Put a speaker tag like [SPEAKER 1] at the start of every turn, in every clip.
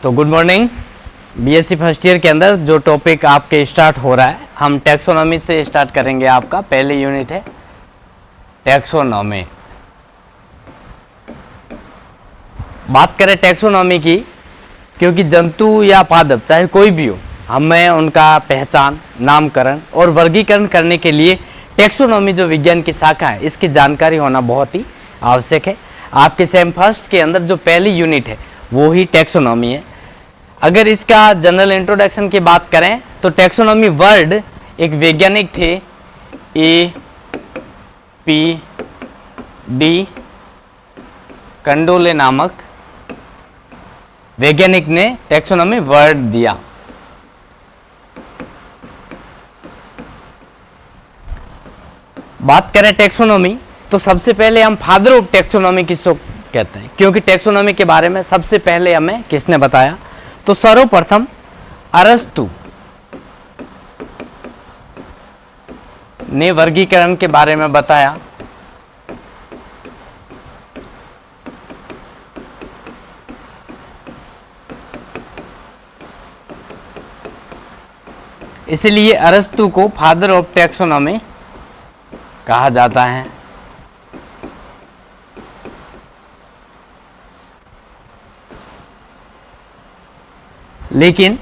[SPEAKER 1] तो good morning. BSc first year के अंदर जो टॉपिक आपके स्टार्ट हो रहा है, हम टैक्सोनॉमी से स्टार्ट करेंगे। आपका पहली यूनिट है टैक्सोनॉमी। बात करें टैक्सोनॉमी की, क्योंकि जंतु या पादप चाहे कोई भी हो, हमें उनका पहचान, नामकरण और वर्गीकरण करने के लिए टैक्सोनॉमी जो विज्ञान की शाखा है, इसकी जानकारी होना बहुत ही आवश्यक है। आपके सेम फर्स्ट के अंदर जो पहली यूनिट है वो ही टैक्सोनॉमी है। अगर इसका जनरल इंट्रोडक्शन की बात करें तो टैक्सोनॉमी वर्ड एक वैज्ञानिक थे, A.P.D. कंडोले नामक वैज्ञानिक ने टैक्सोनॉमी वर्ड दिया। बात करें टैक्सोनॉमी तो सबसे पहले हम फादर ऑफ टैक्सोनॉमी किसको कहते हैं, क्योंकि टैक्सोनॉमी के बारे में सबसे पहले हमें किसने बताया, तो सर्वप्रथम अरस्तु ने वर्गीकरण के बारे में बताया। इसलिए अरस्तु को फादर ऑफ टैक्सोनॉमी कहा जाता है। लेकिन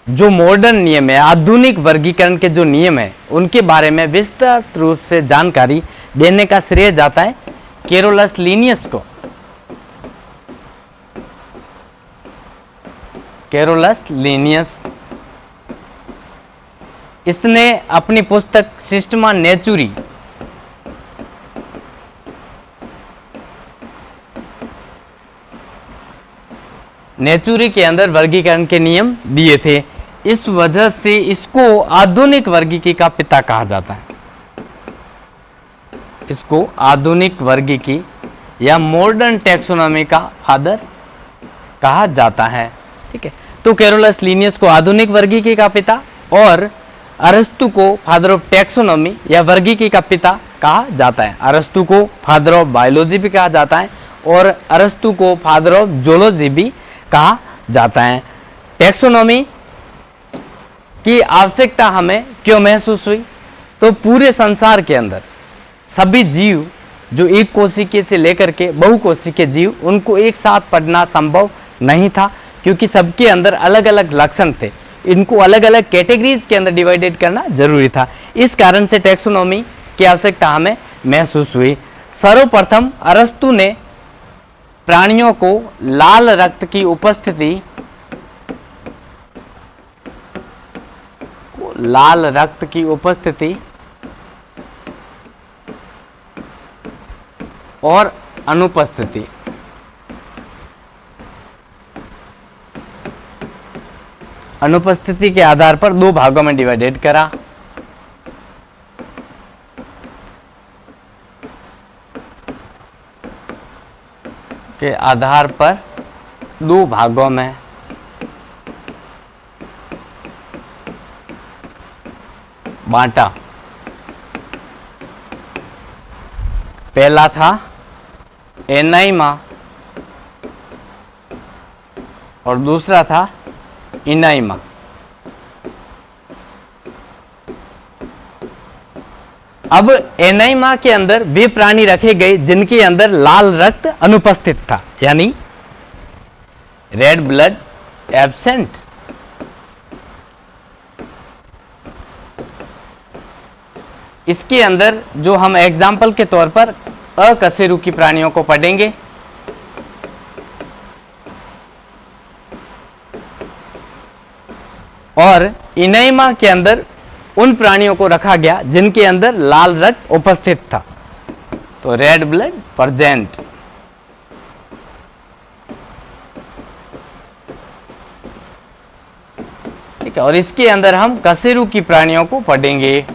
[SPEAKER 1] जो मॉडर्न नियम है, आधुनिक वर्गीकरण के जो नियम है, उनके बारे में विस्तृत रूप से जानकारी देने का श्रेय जाता है कैरोलस लीनियस को। कैरोलस लीनियस, इसने अपनी पुस्तक सिस्टमा नेचुरी के अंदर वर्गीकरण के नियम दिए थे। इस वजह से इसको आधुनिक वर्गीकी का पिता कहा जाता है। इसको आधुनिक वर्गीकी या मॉडर्न टैक्सोनॉमी का फादर कहा जाता है। ठीक है, तो कैरोलस लीनियस को आधुनिक वर्गीकी का पिता और अरस्तु को फादर ऑफ टैक्सोनॉमी या वर्गीकी का पिता कहा जाता है। अरस्तु को फादर ऑफ बायोलॉजी भी कहा जाता है और अरस्तु को फादर ऑफ जूलॉजी भी कहा जाता है। टैक्सोनॉमी की आवश्यकता हमें क्यों महसूस हुई, तो पूरे संसार के अंदर सभी जीव जो एक कोशिकीय से लेकर के बहुकोशिकीय जीव, उनको एक साथ पढ़ना संभव नहीं था, क्योंकि सबके अंदर अलग अलग लक्षण थे। इनको अलग अलग कैटेगरीज के अंदर डिवाइडेड करना जरूरी था। इस कारण से टैक्सोनॉमी की आवश्यकता हमें महसूस हुई। सर्वप्रथम अरस्तु ने प्राणियों को लाल रक्त की उपस्थिति और अनुपस्थिति के आधार पर दो भागों में डिवाइडेड करा। के आधार पर दो भागों में बांटा। पहला था एनाइमा और दूसरा था इनाइमा। अब एनाइमा के अंदर वे प्राणी रखे गए जिनके अंदर लाल रक्त अनुपस्थित था, यानी रेड ब्लड एब्सेंट। इसके अंदर जो हम एग्जाम्पल के तौर पर अकशेरुकी प्राणियों को पढ़ेंगे। और इनाइमा के अंदर उन प्राणियों को रखा गया जिनके अंदर लाल रक्त उपस्थित था, तो रेड ब्लड प्रेजेंट। ठीक है, और इसके अंदर हम कशेरुकी प्राणियों को पढ़ेंगे।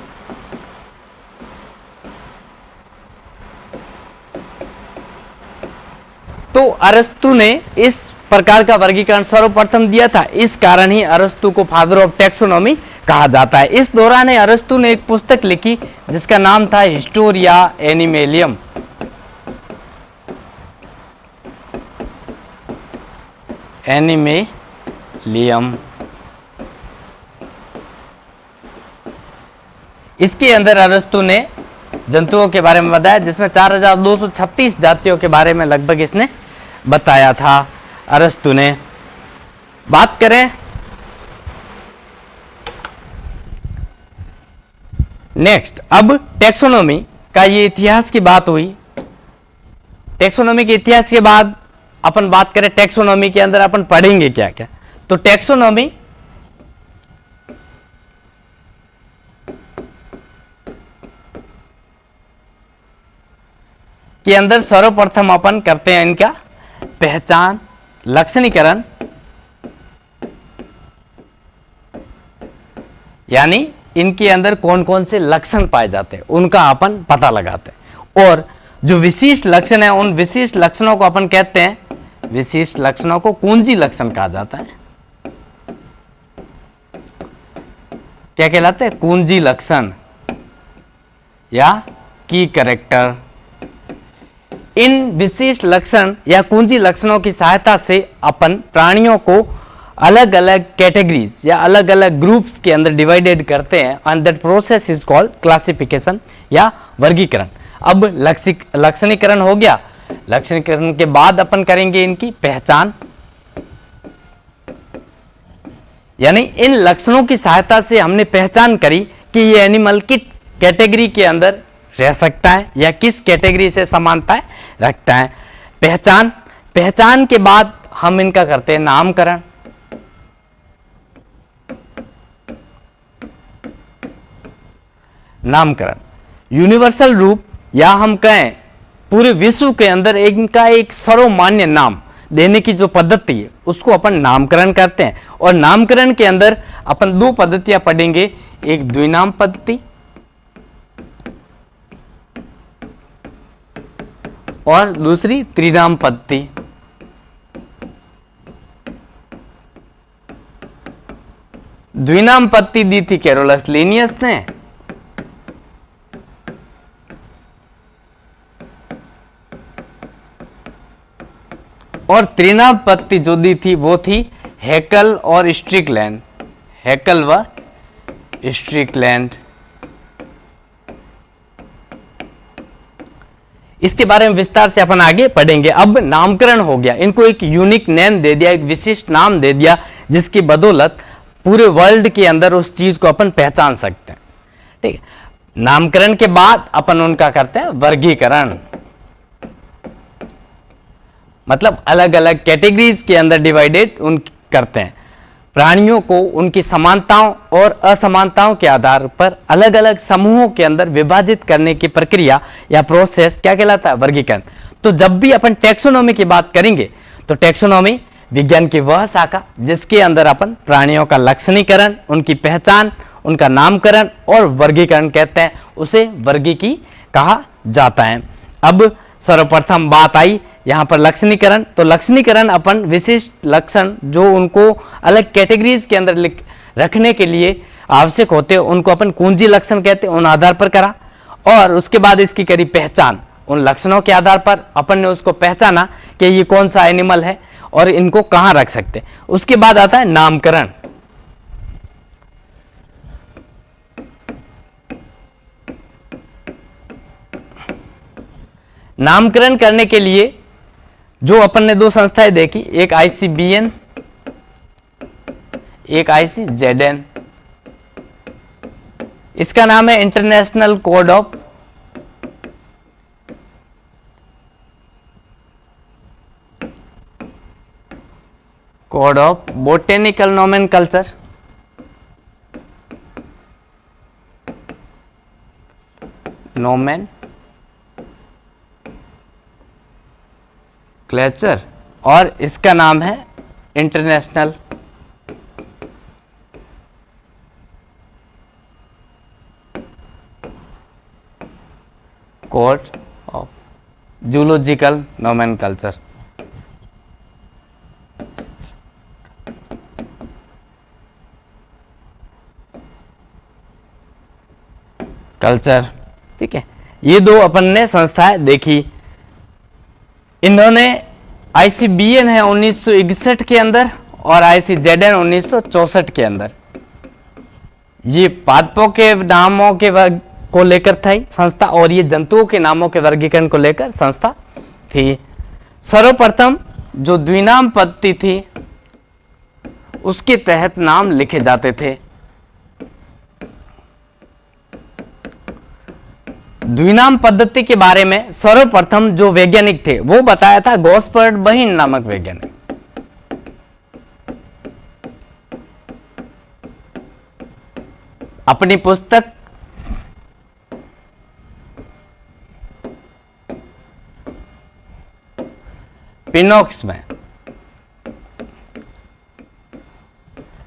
[SPEAKER 1] तो अरस्तु ने इस प्रकार का वर्गीकरण सर्वप्रथम दिया था। इस कारण ही अरस्तु को फादर ऑफ टैक्सोनॉमी कहा जाता है। इस दौरान अरस्तु ने एक पुस्तक लिखी जिसका नाम था हिस्टोरिया एनिमेलियम। एनिमेलियम। इसके अंदर अरस्तु ने जंतुओं के बारे में बताया, जिसमें 4236 जातियों के बारे में लगभग इसने बताया था अरस्तु ने। बात करें नेक्स्ट, अब टैक्सोनॉमी का ये इतिहास की बात हुई। टैक्सोनॉमी के इतिहास के बाद अपन बात करें टैक्सोनॉमी के अंदर अपन पढ़ेंगे क्या क्या। तो टैक्सोनॉमी के अंदर सर्वप्रथम अपन करते हैं इनका पहचान, लक्षणीकरण, यानी इनके अंदर कौन कौन से लक्षण पाए जाते हैं उनका अपन पता लगाते हैं, और जो विशिष्ट लक्षण है उन विशिष्ट लक्षणों को अपन कहते हैं, विशिष्ट लक्षणों को कुंजी लक्षण कहा जाता है। क्या कहलाते हैं? कुंजी लक्षण या की कैरेक्टर। इन विशिष्ट लक्षण या कुंजी लक्षणों की सहायता से अपन प्राणियों को अलग अलग कैटेगरीज या अलग अलग ग्रुप्स के अंदर डिवाइडेड करते हैं, and that process is called classification या वर्गीकरण। अब लक्षणीकरण हो गया, लक्षणीकरण के बाद अपन करेंगे इनकी पहचान, यानी इन लक्षणों की सहायता से हमने पहचान करी कि ये एनिमल किस कैटेगरी के अंदर रह सकता है या किस कैटेगरी से समानताएं रखता है। पहचान के बाद हम इनका करते हैं नामकरण। नामकरण यूनिवर्सल रूप या हम कहें पूरे विश्व के अंदर इनका एक सर्वमान्य नाम देने की जो पद्धति है उसको अपन नामकरण करते हैं। और नामकरण के अंदर अपन दो पद्धतियां पढ़ेंगे, एक द्विनाम पद्धति और दूसरी त्रिनाम पद्धति। द्विनाम पद्धति दी थी कैरोलस लिनियस ने, और त्रिनाम पद्धति जो दी थी वो थी हैकल और स्ट्रिकलैंड। हैकल व स्ट्रिकलैंड। इसके बारे में विस्तार से अपन आगे पढ़ेंगे। अब नामकरण हो गया, इनको एक यूनिक नेम दे दिया, एक विशिष्ट नाम दे दिया, जिसकी बदौलत पूरे वर्ल्ड के अंदर उस चीज को अपन पहचान सकते हैं। ठीक है, नामकरण के बाद अपन उनका करते हैं वर्गीकरण, मतलब अलग अलग कैटेगरीज के अंदर डिवाइडेड उन करते हैं। प्राणियों को उनकी समानताओं और असमानताओं के आधार पर अलग अलग समूहों के अंदर विभाजित करने की प्रक्रिया या प्रोसेस क्या कहलाता है? वर्गीकरण। तो जब भी अपन टैक्सोनॉमी की बात करेंगे तो टैक्सोनॉमी विज्ञान की वह शाखा जिसके अंदर अपन प्राणियों का लक्षणीकरण, उनकी पहचान, उनका नामकरण और वर्गीकरण कहते हैं, उसे वर्गीकी कहा जाता है। अब सर्वप्रथम बात आई यहाँ पर लक्षणीकरण। तो लक्षणीकरण अपन विशिष्ट लक्षण जो उनको अलग कैटेगरीज के अंदर रखने के लिए आवश्यक होते हैं उनको अपन कुंजी लक्षण कहते हैं, उन आधार पर करा। और उसके बाद इसकी करी पहचान, उन लक्षणों के आधार पर अपन ने उसको पहचाना कि ये कौन सा एनिमल है और इनको कहाँ रख सकते हैं। उसके बाद आता है नामकरण। नामकरण करने के लिए जो अपन ने दो संस्थाएं देखी, एक ICBN, एक ICZN। इसका नाम है international code of botanical nomenclature. क्लेचर, और इसका नाम है international code of zoological nomenclature. Culture, ठीक है। ये दो अपन ने संस्थाएं देखी। इन्होंने ICBN है 1961 के अंदर और ICZN 1964 के अंदर। ये पादपों के नामों के वर्ग को लेकर थी संस्था और ये जंतुओं के नामों के वर्गीकरण को लेकर संस्था थी। सर्वप्रथम जो द्विनाम पद्धति थी उसके तहत नाम लिखे जाते थे। द्विनाम पद्धति के बारे में सर्वप्रथम जो वैज्ञानिक थे वो बताया था गॉस्पर्ड बहिन नामक वैज्ञानिक। अपनी पुस्तक पिनोक्स में,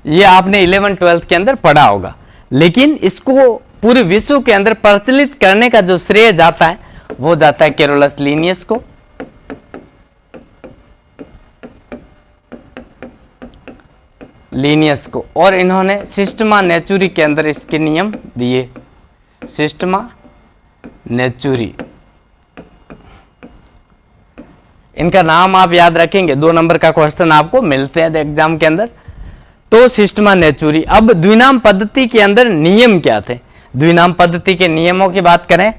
[SPEAKER 1] ये आपने 11th-12th के अंदर पढ़ा होगा, लेकिन इसको पूरे विश्व के अंदर प्रचलित करने का जो श्रेय जाता है वो जाता है कैरोलस लीनियस को। और इन्होंने सिस्टमा नेचुरी के अंदर इसके नियम दिए। सिस्टमा नेचुरी, इनका नाम आप याद रखेंगे, 2 नंबर का क्वेश्चन आपको मिलते हैं एग्जाम के अंदर। तो सिस्टमा नेचुरी। अब द्विनाम पद्धति के अंदर नियम क्या थे? द्विनाम पद्धति के नियमों की बात करें,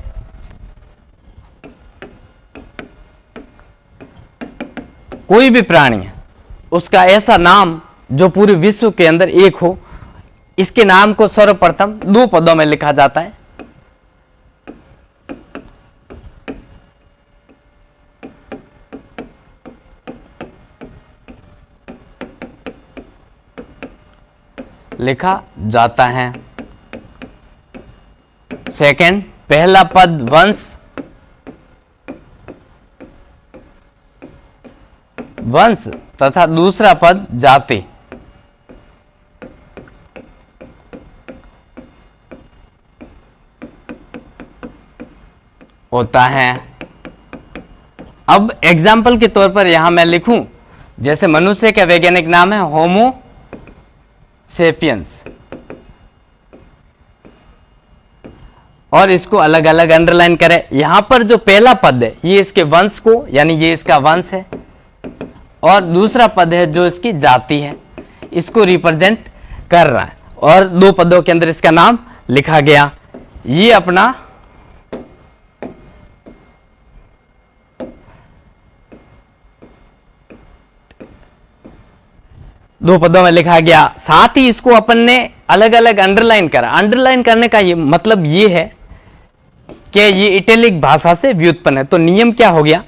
[SPEAKER 1] कोई भी प्राणी है उसका ऐसा नाम जो पूरे विश्व के अंदर एक हो, इसके नाम को सर्वप्रथम 2 पदों में लिखा जाता है। लिखा जाता है। सेकंड, पहला पद वंश तथा दूसरा पद जाति। होता है। अब एग्जाम्पल के तौर पर यहां मैं लिखूं, जैसे मनुष्य का वैज्ञानिक नाम है होमो सेपियंस, और इसको अलग अलग अंडरलाइन करें। यहां पर जो पहला पद है ये इसके वंश को, यानी ये इसका वंश है, और दूसरा पद है जो इसकी जाति है, इसको रिप्रेजेंट कर रहा है, और 2 पदों के अंदर इसका नाम लिखा गया। ये अपना दो पदों में लिखा गया। साथ ही इसको अपन ने अलग अलग अंडरलाइन करा। अंडरलाइन करने का ये मतलब ये है कि ये इटैलिक भाषा से व्युत्पन्न है। तो नियम क्या हो गया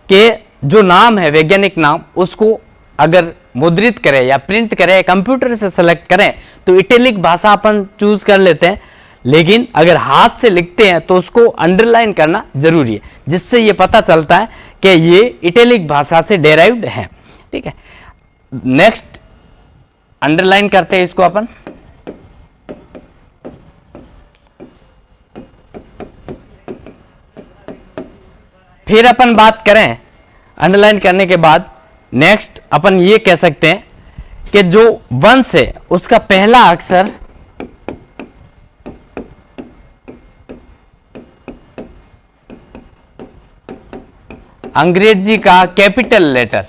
[SPEAKER 1] कि जो नाम है वैज्ञानिक नाम, उसको अगर मुद्रित करें या प्रिंट करें, कंप्यूटर से सेलेक्ट करें तो इटैलिक भाषा अपन चूज कर लेते हैं, लेकिन अगर हाथ से लिखते हैं तो उसको अंडरलाइन करना जरूरी है, जिससे ये पता चलता है कि ये इटैलिक भाषा से डेराइव्ड है। ठीक है, नेक्स्ट अंडरलाइन करते हैं इसको अपन। फिर अपन बात करें अंडरलाइन करने के बाद, नेक्स्ट अपन ये कह सकते हैं कि जो वंश है उसका पहला अक्षर अंग्रेजी का कैपिटल लेटर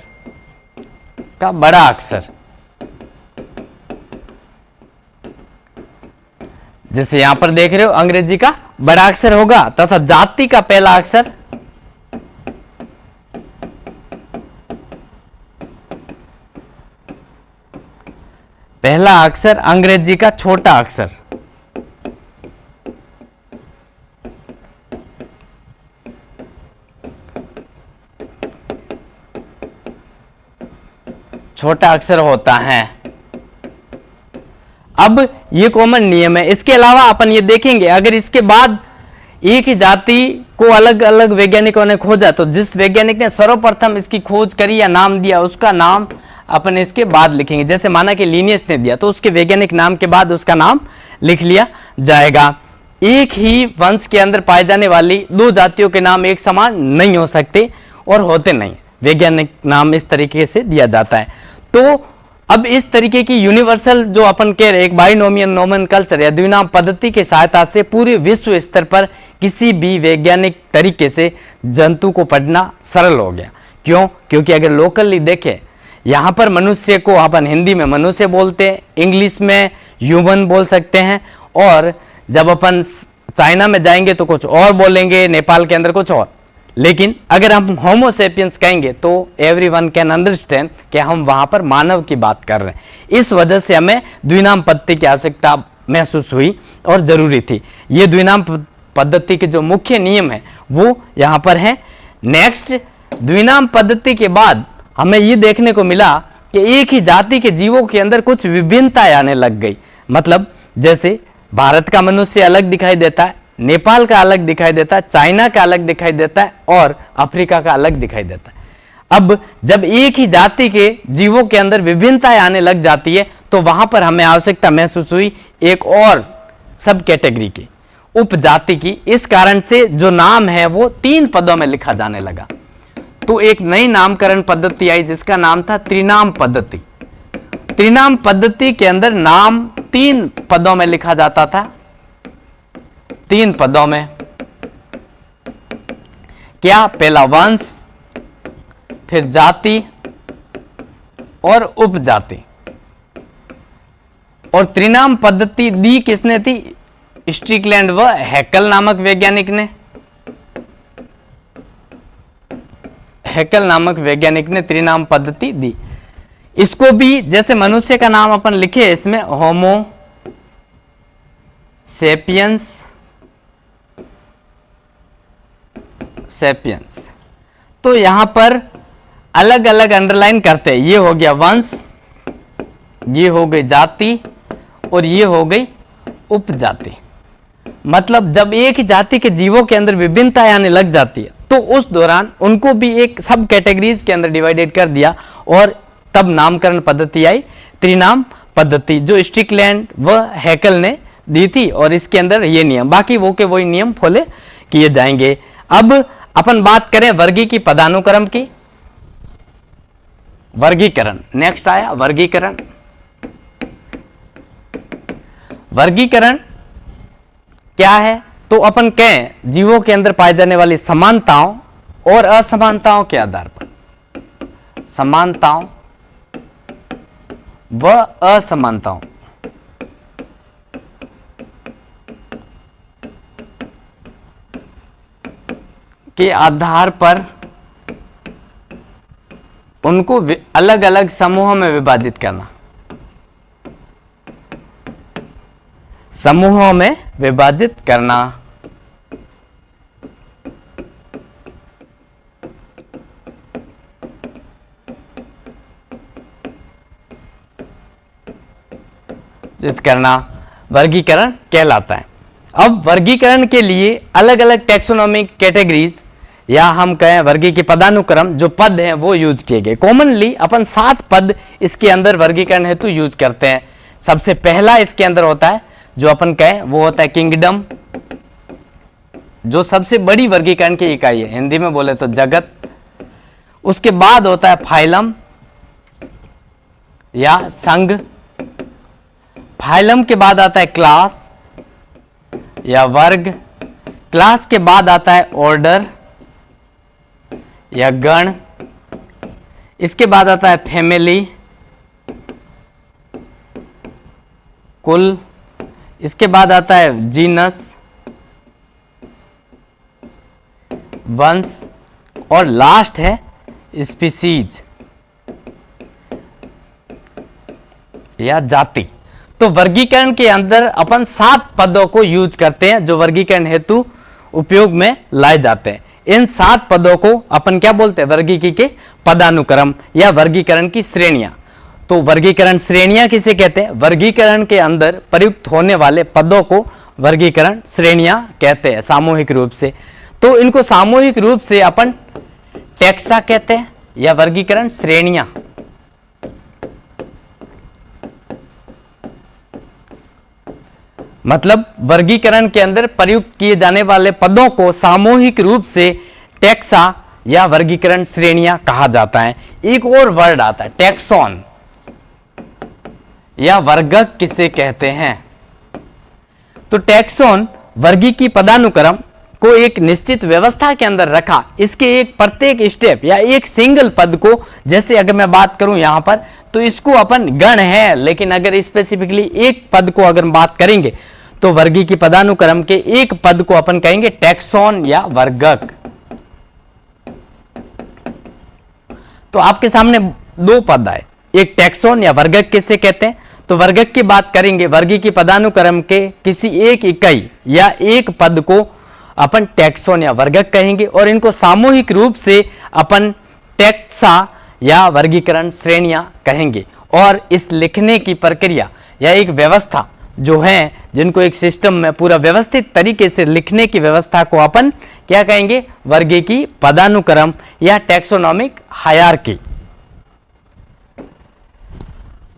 [SPEAKER 1] का बड़ा अक्षर, जैसे यहां पर देख रहे हो अंग्रेजी का बड़ा अक्षर होगा, तथा जाति का पहला अक्षर अंग्रेजी का छोटा अक्षर। छोटा अक्षर होता है। अब ये कॉमन नियम है। इसके अलावा अपन ये देखेंगे, अगर इसके बाद एक ही जाति को अलग अलग वैज्ञानिकों ने खोजा, तो जिस वैज्ञानिक ने सर्वप्रथम इसकी खोज करी या नाम दिया, उसका नाम अपन इसके बाद लिखेंगे। जैसे माना कि लीनियस ने दिया, तो उसके वैज्ञानिक नाम के बाद उसका नाम लिख लिया जाएगा। एक ही वंश के अंदर पाए जाने वाली 2 जातियों के नाम एक समान नहीं हो सकते, और होते नहीं। वैज्ञानिक नाम इस तरीके से दिया जाता है। तो अब इस तरीके की यूनिवर्सल जो अपन कह रहे एक बाइनोमियल नोमेनकल्चर या द्विनाम पद्धति के सहायता से पूरे विश्व स्तर पर किसी भी वैज्ञानिक तरीके से जंतु को पढ़ना सरल हो गया, क्यों? क्योंकि अगर लोकली देखें, यहाँ पर मनुष्य को अपन हिंदी में मनुष्य बोलते हैं, इंग्लिश में ह्यूमन बोल सकते हैं, और जब अपन चाइना में जाएंगे तो कुछ और बोलेंगे, नेपाल के अंदर कुछ और। लेकिन अगर हम होमो सेपियंस कहेंगे तो एवरीवन कैन अंडरस्टैंड कि हम वहां पर मानव की बात कर रहे हैं। इस वजह से हमें द्विनाम पद्धति की आवश्यकता महसूस हुई और जरूरी थी। ये द्विनाम पद्धति के जो मुख्य नियम है वो यहाँ पर है। नेक्स्ट, द्विनाम पद्धति के बाद हमें ये देखने को मिला कि एक ही जाति के जीवों के अंदर कुछ विभिन्नताएं आने लग गई। मतलब जैसे भारत का मनुष्य अलग दिखाई देता है, नेपाल का अलग दिखाई देता है, चाइना का अलग दिखाई देता है, और अफ्रीका का अलग दिखाई देता है। अब जब एक ही जाति के जीवों के अंदर विभिन्नताएं आने लग जाती है तो वहां पर हमें आवश्यकता महसूस हुई एक और सब कैटेगरी की, उपजाति की। इस कारण से जो नाम है वो 3 पदों में लिखा जाने लगा। तो एक नई नामकरण पद्धति आई जिसका नाम था त्रिनाम पद्धति। त्रिनाम पद्धति के अंदर नाम 3 पदों में लिखा जाता था। 3 पदों में क्या? पहला वंश, फिर जाति और उपजाति। और त्रिनाम पद्धति दी किसने थी? स्ट्रिकलैंड व हैकल नामक वैज्ञानिक ने। हैकल नामक वैज्ञानिक ने त्रिनाम पद्धति दी। इसको भी जैसे मनुष्य का नाम अपन लिखे इसमें होमो सेपियंस, सेपियंस, तो यहां पर अलग अलग अंडरलाइन करते हैं। ये हो गया वंश, ये हो गई जाति, और ये हो गई उपजाति। मतलब जब एक ही जाति के जीवों के अंदर विभिन्नताएं आने लग जाती है तो उस दौरान उनको भी एक सब कैटेगरीज के अंदर डिवाइडेड कर दिया, और तब नामकरण पद्धति आई त्रिनाम पद्धति, जो स्ट्रिकलैंड व हैकल ने दी थी। और इसके अंदर ये नियम, बाकी वो के वही नियम फॉलो किए जाएंगे। अब अपन बात करें वर्गी की पदानुक्रम की। वर्गीकरण नेक्स्ट आया। वर्गीकरण, वर्गीकरण क्या है? तो अपन कहें जीवों के अंदर पाए जाने वाली समानताओं और असमानताओं के आधार पर, समानताओं व असमानताओं के आधार पर उनको अलग अलग समूहों में विभाजित करना, समूहों में विभाजित करना। करना वर्गीकरण कहलाता है। अब वर्गीकरण के लिए अलग अलग टैक्सोनॉमिक कैटेगरीज या हम कहें वर्गी के पदानुक्रम जो पद हैं वो यूज किए गए। कॉमनली अपन 7 पद इसके अंदर वर्गीकरण हेतु यूज करते हैं। सबसे पहला इसके अंदर होता है जो अपन कहें वो होता है किंगडम, जो सबसे बड़ी वर्गीकरण की इकाई है, हिंदी में बोले तो जगत। उसके बाद होता है फाइलम या संघ। फाइलम के बाद आता है क्लास या वर्ग। क्लास के बाद आता है ऑर्डर या गण। इसके बाद आता है फैमिली, कुल। इसके बाद आता है जीनस, वंश, और लास्ट है स्पीसीज या जाति। तो वर्गीकरण के अंदर अपन 7 पदों को यूज करते हैं जो वर्गीकरण हेतु उपयोग में लाए जाते हैं। इन 7 पदों को अपन क्या बोलते हैं? वर्गीकी के पदानुक्रम या वर्गीकरण की श्रेणियां। तो वर्गीकरण श्रेणियां किसे कहते हैं? वर्गीकरण के अंदर प्रयुक्त होने वाले पदों को वर्गीकरण श्रेणियां कहते हैं सामूहिक रूप से। तो इनको सामूहिक रूप से अपन टैक्सा कहते हैं या वर्गीकरण श्रेणियां। मतलब वर्गीकरण के अंदर प्रयुक्त किए जाने वाले पदों को सामूहिक रूप से टैक्सा या वर्गीकरण श्रेणियां कहा जाता है। एक और वर्ड आता है टैक्सॉन या वर्गक किसे कहते हैं? तो टैक्सॉन वर्गी की पदानुक्रम को एक निश्चित व्यवस्था के अंदर रखा, इसके एक प्रत्येक स्टेप या एक सिंगल पद को, जैसे अगर मैं बात करूं यहां पर तो इसको अपन गण है, लेकिन अगर स्पेसिफिकली एक पद को अगर बात करेंगे तो वर्गीकी पदानुक्रम के एक पद को अपन कहेंगे टैक्सोन या वर्गक। तो आपके सामने दो पद आए, एक टैक्सोन या वर्गक किसे कहते हैं, तो वर्गक की बात करेंगे, वर्गीकी पदानुक्रम के किसी एक इकाई या एक पद को अपन टैक्सोन या वर्गक कहेंगे, और इनको सामूहिक रूप से अपन टैक्सा या वर्गीकरण श्रेणियां कहेंगे। और इस लिखने की प्रक्रिया या एक व्यवस्था जो है, जिनको एक सिस्टम में पूरा व्यवस्थित तरीके से लिखने की व्यवस्था को अपन क्या कहेंगे, वर्गीकी पदानुक्रम या टैक्सोनॉमिक हायरार्की।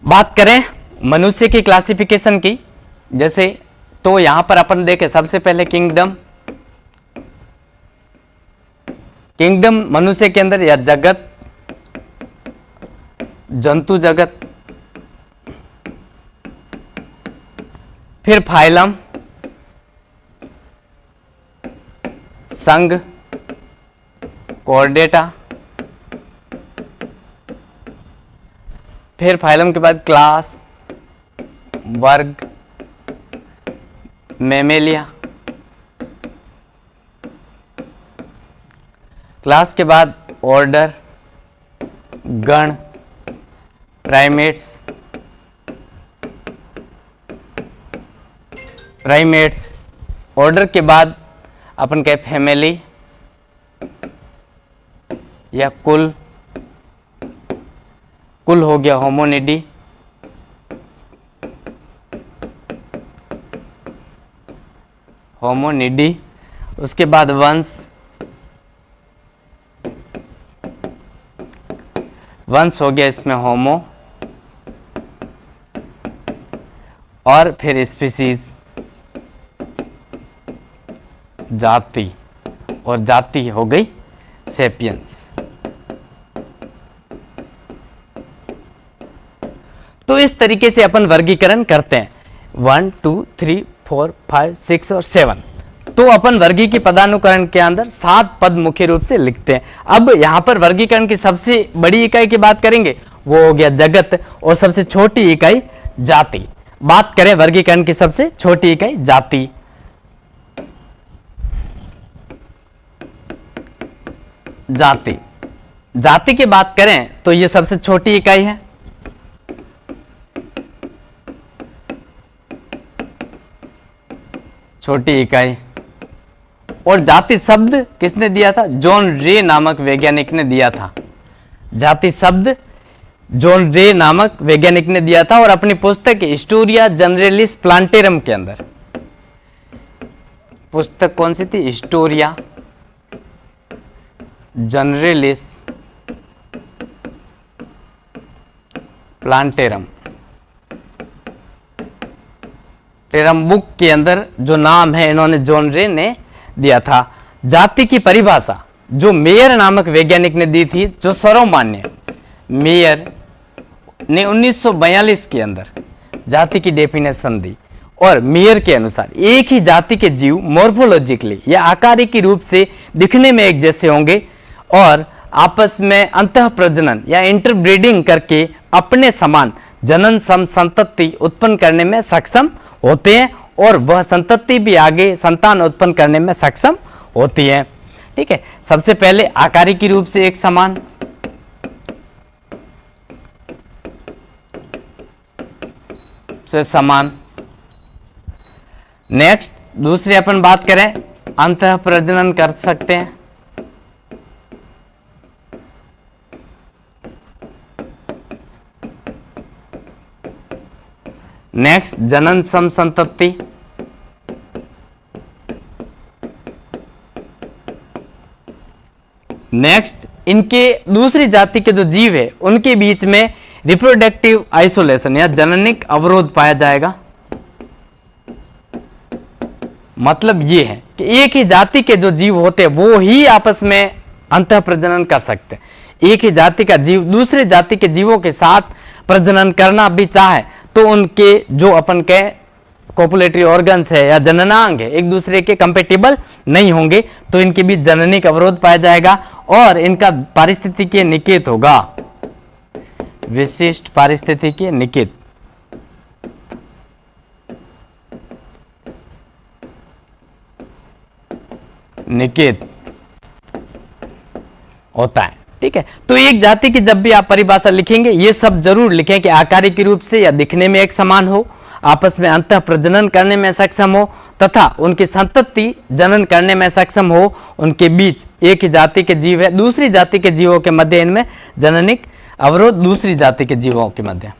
[SPEAKER 1] बात करें मनुष्य की क्लासिफिकेशन की, जैसे तो यहां पर अपन देखें सबसे पहले किंगडम मनुष्य के अंदर या जगत, जंतु जगत, फिर फाइलम, संघ, कोऑर्डेटा, फिर फाइलम के बाद क्लास, वर्ग, मैमेलिया, क्लास के बाद ऑर्डर, गण, प्राइमेट्स, ऑर्डर के बाद अपन कहे फैमिली या कुल हो गया होमोनिडी, उसके बाद वंश हो गया इसमें होमो, और फिर स्पीसीज जाति, और जाति हो गई सेपियंस। तो इस तरीके से अपन वर्गीकरण करते हैं 1 2 3 4 5 6 और 7। तो अपन वर्गीकी पदानुक्रम के अंदर 7 पद मुख्य रूप से लिखते हैं। अब यहां पर वर्गीकरण की सबसे बड़ी इकाई की बात करेंगे, वो हो गया जगत, और सबसे छोटी इकाई जाति। बात करें वर्गीकरण की सबसे छोटी इकाई जाति, जाति की बात करें तो ये सबसे छोटी इकाई है। छोटी इकाई, और जाति शब्द किसने दिया था, जॉन रे नामक वैज्ञानिक ने दिया था। जाति शब्द जॉन रे नामक वैज्ञानिक ने दिया था, और अपनी पुस्तक हिस्टोरिया जनरलिस प्लांटेरम के अंदर, पुस्तक कौन सी थी, हिस्टोरिया जनरलिस प्लांटेरम, बुक के अंदर जो नाम है इन्होंने जॉन रे ने दिया था। जाति की परिभाषा जो मेयर नामक वैज्ञानिक ने दी थी, जो सर्वमान्य, मेयर ने 1942 के अंदर जाति की डेफिनेशन दी, और मेयर के अनुसार एक ही जाति के जीव मॉर्फोलॉजिकली या आकारिकी रूप से दिखने में एक जैसे होंगे और आपस में अंतः प्रजनन या इंटरब्रीडिंग करके अपने समान जनन सम संतति उत्पन्न करने में सक्षम होते हैं, और वह संतति भी आगे संतान उत्पन्न करने में सक्षम होती है। ठीक है, सबसे पहले आकारिकी रूप से एक समान, से समान। नेक्स्ट दूसरी अपन बात करें, अंतः प्रजनन कर सकते हैं। नेक्स्ट जनन सम संतति, नेक्स्ट इनके दूसरी जाति के जो जीव है उनके बीच में रिप्रोडक्टिव आइसोलेशन या जननिक अवरोध पाया जाएगा। मतलब ये है कि एक ही जाति के जो जीव होते हैं वो ही आपस में अंतः प्रजनन कर सकते हैं। एक ही जाति का जीव दूसरे जाति के जीवों के साथ प्रजनन करना भी चाहे तो उनके जो अपन के कोपुलेटरी ऑर्गन्स है या जननांग है एक दूसरे के कंपेटिबल नहीं होंगे तो इनके बीच जननिक अवरोध पाया जाएगा और इनका पारिस्थितिकीय निकेत होगा विशिष्ट पारिस्थितिकीय निकेत। निकेत होता है, ठीक है। तो एक जाति की जब भी आप परिभाषा लिखेंगे ये सब जरूर लिखें कि आकारिक रूप से या दिखने में एक समान हो, आपस में अंतः प्रजनन करने में सक्षम हो तथा उनकी संतति जनन करने में सक्षम हो, उनके बीच एक ही जाति के जीव है, दूसरी जाति के जीवों के मध्य इनमें जननिक अवरोध दूसरी जाति के जीवों के मध्य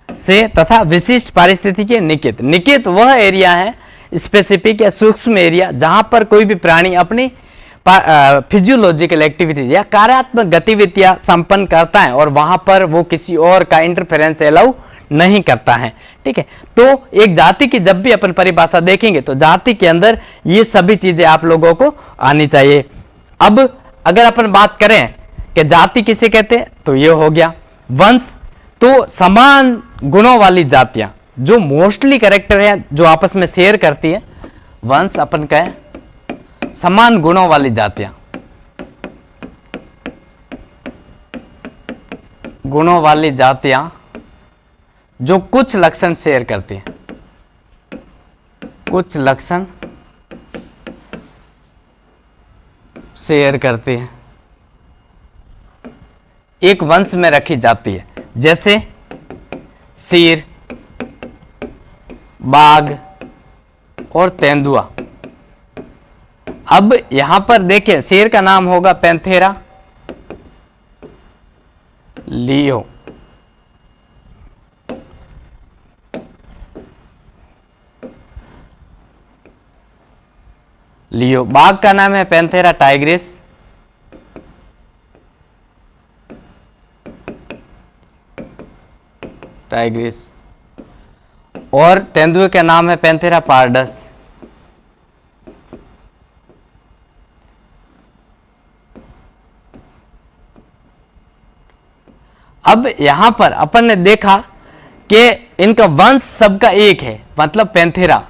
[SPEAKER 1] से तथा विशिष्ट पारिस्थितिकीय निकेत। निकेत वह एरिया है, स्पेसिफिक या सूक्ष्म एरिया, जहां पर कोई भी प्राणी अपनी फिजियोलॉजिकल एक्टिविटी या कार्यात्मक गतिविधियां संपन्न करता है और वहां पर वो किसी और का इंटरफेरेंस अलाउ नहीं करता है, ठीक है। तो एक जाति की जब भी अपन परिभाषा देखेंगे तो जाति के अंदर ये सभी चीजें आप लोगों को आनी चाहिए। अब अगर अपन बात करें कि जाति किसे कहते हैं तो ये हो गया वंश। तो समान गुणों वाली जातियां जो मोस्टली कैरेक्टर है जो आपस में शेयर करती है, वंश अपन कहें समान गुणों वाली जातियां, गुणों वाली जातियां जो कुछ लक्षण शेयर करती हैं, कुछ लक्षण शेयर करती हैं, एक वंश में रखी जाती है, जैसे शेर, बाघ और तेंदुआ। अब यहां पर देखें शेर का नाम होगा पैंथेरा लियो, लियो। बाघ का नाम है पैंथेरा टाइग्रिस, टाइग्रिस। और तेंदुए का नाम है पैंथेरा पार्डस। अब यहां पर अपन ने देखा कि इनका वंश सबका एक है, मतलब पैंथेरा,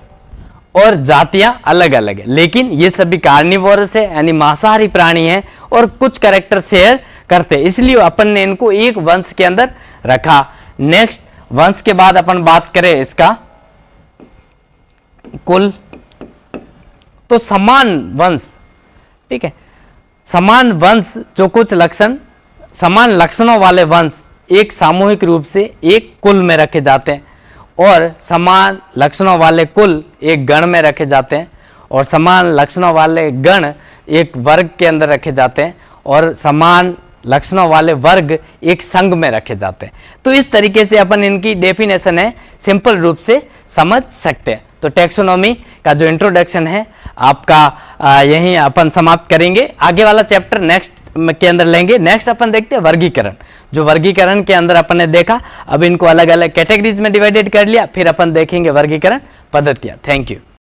[SPEAKER 1] और जातियां अलग अलग है, लेकिन ये सभी कार्निवोरस है यानी मांसाहारी प्राणी है और कुछ कैरेक्टर शेयर करते हैं, इसलिए अपन ने इनको एक वंश के अंदर रखा। नेक्स्ट वंश के बाद अपन बात करें इसका कुल, तो समान वंश, ठीक है। समान वंश जो कुछ लक्षण, समान लक्षणों वाले वंश एक सामूहिक रूप से एक कुल में रखे जाते हैं और समान लक्षणों वाले कुल एक गण में रखे जाते हैं और समान लक्षणों वाले गण एक वर्ग के अंदर रखे जाते हैं और समान लक्षणों वाले वर्ग एक संघ में रखे जाते हैं। तो इस तरीके से अपन इनकी डेफिनेशन है सिंपल रूप से समझ सकते हैं। तो टैक्सोनॉमी का जो इंट्रोडक्शन है आपका यहीं अपन समाप्त करेंगे। आगे वाला चैप्टर नेक्स्ट के अंदर लेंगे। नेक्स्ट अपन देखते हैं वर्गीकरण। जो वर्गीकरण के अंदर अपन ने देखा, अब इनको अलग अलग कैटेगरीज में डिवाइडेड कर लिया, फिर अपन देखेंगे वर्गीकरण पद्धतियां। Thank you.